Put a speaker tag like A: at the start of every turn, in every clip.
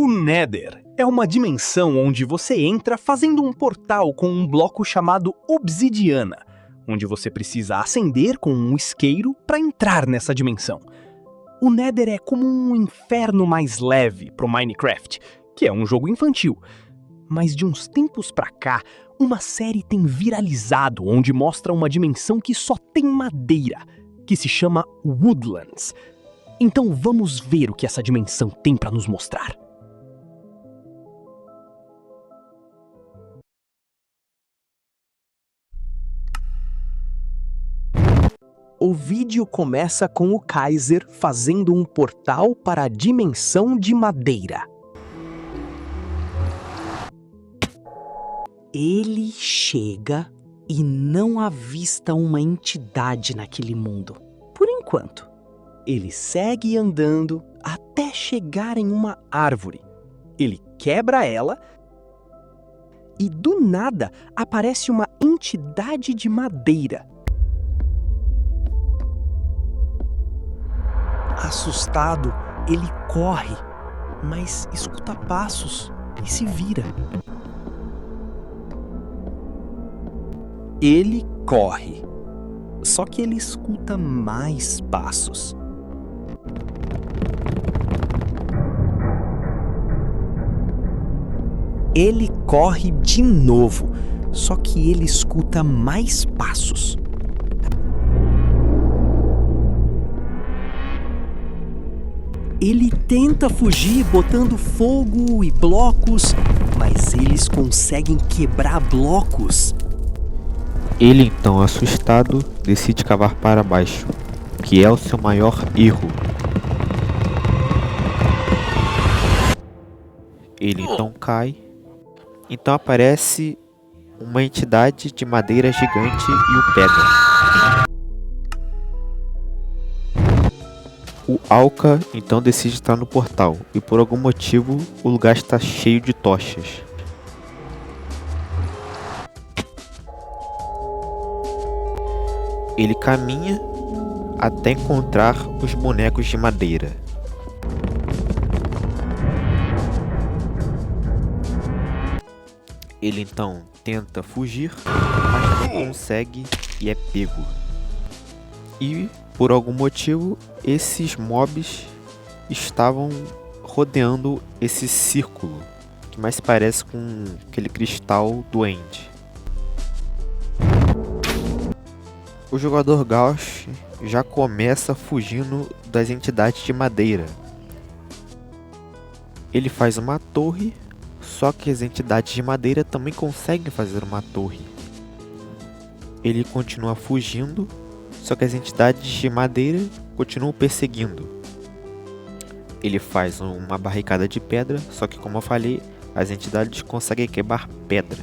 A: O Nether é uma dimensão onde você entra fazendo um portal com um bloco chamado obsidiana, onde você precisa acender com um isqueiro para entrar nessa dimensão. O Nether é como um inferno mais leve pro Minecraft, que é um jogo infantil. Mas de uns tempos pra cá, uma série tem viralizado onde mostra uma dimensão que só tem madeira, que se chama Woodlands. Então vamos ver o que essa dimensão tem para nos mostrar. O vídeo começa com o Kaiser fazendo um portal para a dimensão de madeira. Ele chega e não avista uma entidade naquele mundo, por enquanto. Ele segue andando até chegar em uma árvore. Ele quebra ela e do nada aparece uma entidade de madeira. Assustado, ele corre, mas escuta passos e se vira. Ele corre, só que ele escuta mais passos. Ele corre de novo, só que ele escuta mais passos. Ele tenta fugir botando fogo e blocos, mas eles conseguem quebrar blocos.
B: Ele então, assustado, decide cavar para baixo, que é o seu maior erro. Ele então cai. Então aparece uma entidade de madeira gigante e o pega. O Alka então decide estar no portal e por algum motivo o lugar está cheio de tochas. Ele caminha até encontrar os bonecos de madeira. Ele então tenta fugir, mas não consegue e é pego. E por algum motivo esses mobs estavam rodeando esse círculo, que mais parece com aquele cristal doente. O jogador Gauch já começa fugindo das entidades de madeira. Ele faz uma torre, só que as entidades de madeira também conseguem fazer uma torre. Ele continua fugindo, só que as entidades de madeira continuam perseguindo. Ele faz uma barricada de pedra, só que como eu falei, as entidades conseguem quebrar pedra.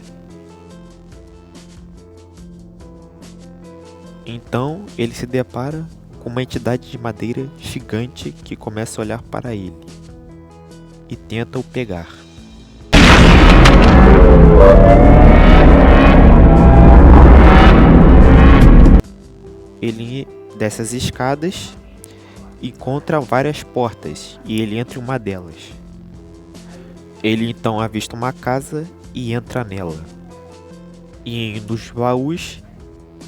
B: Então ele se depara com uma entidade de madeira gigante que começa a olhar para ele e tenta o pegar. Ele desce as escadas e encontra várias portas e ele entra em uma delas. Ele então avista uma casa e entra nela. E em um dos baús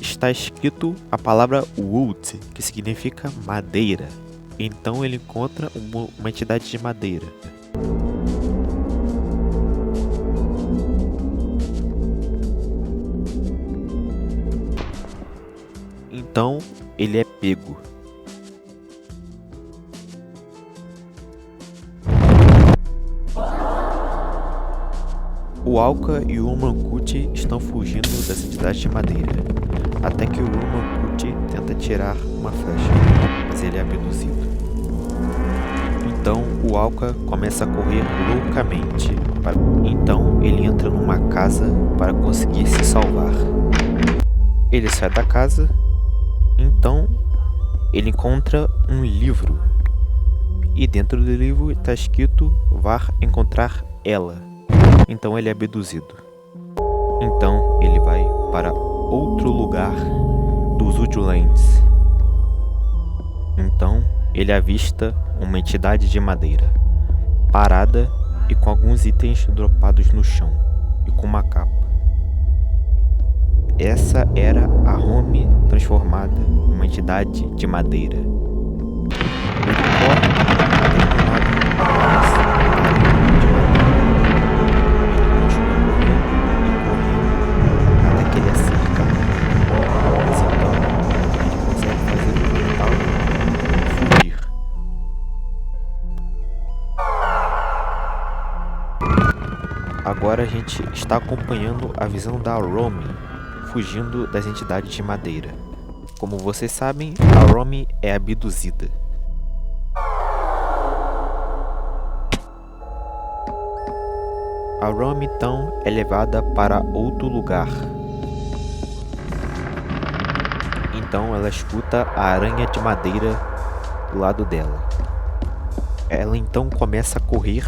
B: está escrito a palavra wood, que significa madeira. Então ele encontra uma entidade de madeira. Então ele é pego. O Alka e o Urmankut estão fugindo das entidades de madeira, até que o Urmankut tenta tirar uma flecha, mas ele é abduzido. Então o Alka começa a correr loucamente. Então ele entra numa casa para conseguir se salvar. Ele sai da casa. Então ele encontra um livro. E dentro do livro está escrito "Vá encontrar ela". Então ele é abduzido. Então ele vai para outro lugar dos Woodlands. Então ele avista uma entidade de madeira parada e com alguns itens dropados no chão e com uma capa. Essa era a Romy transformada em uma entidade de madeira. Ele corre até que ele acerta, mas então ele consegue fazer o portal fugir. Agora a gente está acompanhando a visão da Romy fugindo das entidades de madeira. Como vocês sabem, a Romy é abduzida. A Romy então é levada para outro lugar. Então ela escuta a aranha de madeira do lado dela. Ela então começa a correr.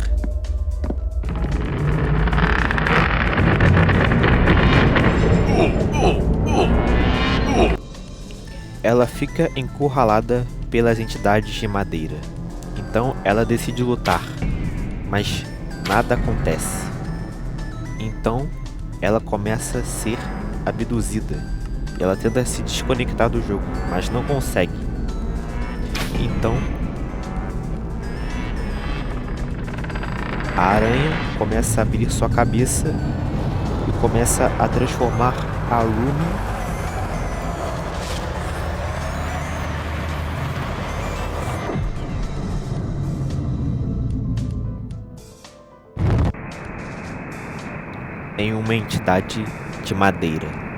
B: Ela fica encurralada pelas entidades de madeira. Então ela decide lutar, mas nada acontece. Então ela começa a ser abduzida. Ela tenta se desconectar do jogo, mas não consegue. Então a aranha começa a abrir sua cabeça e começa a transformar a Romy em uma entidade de madeira.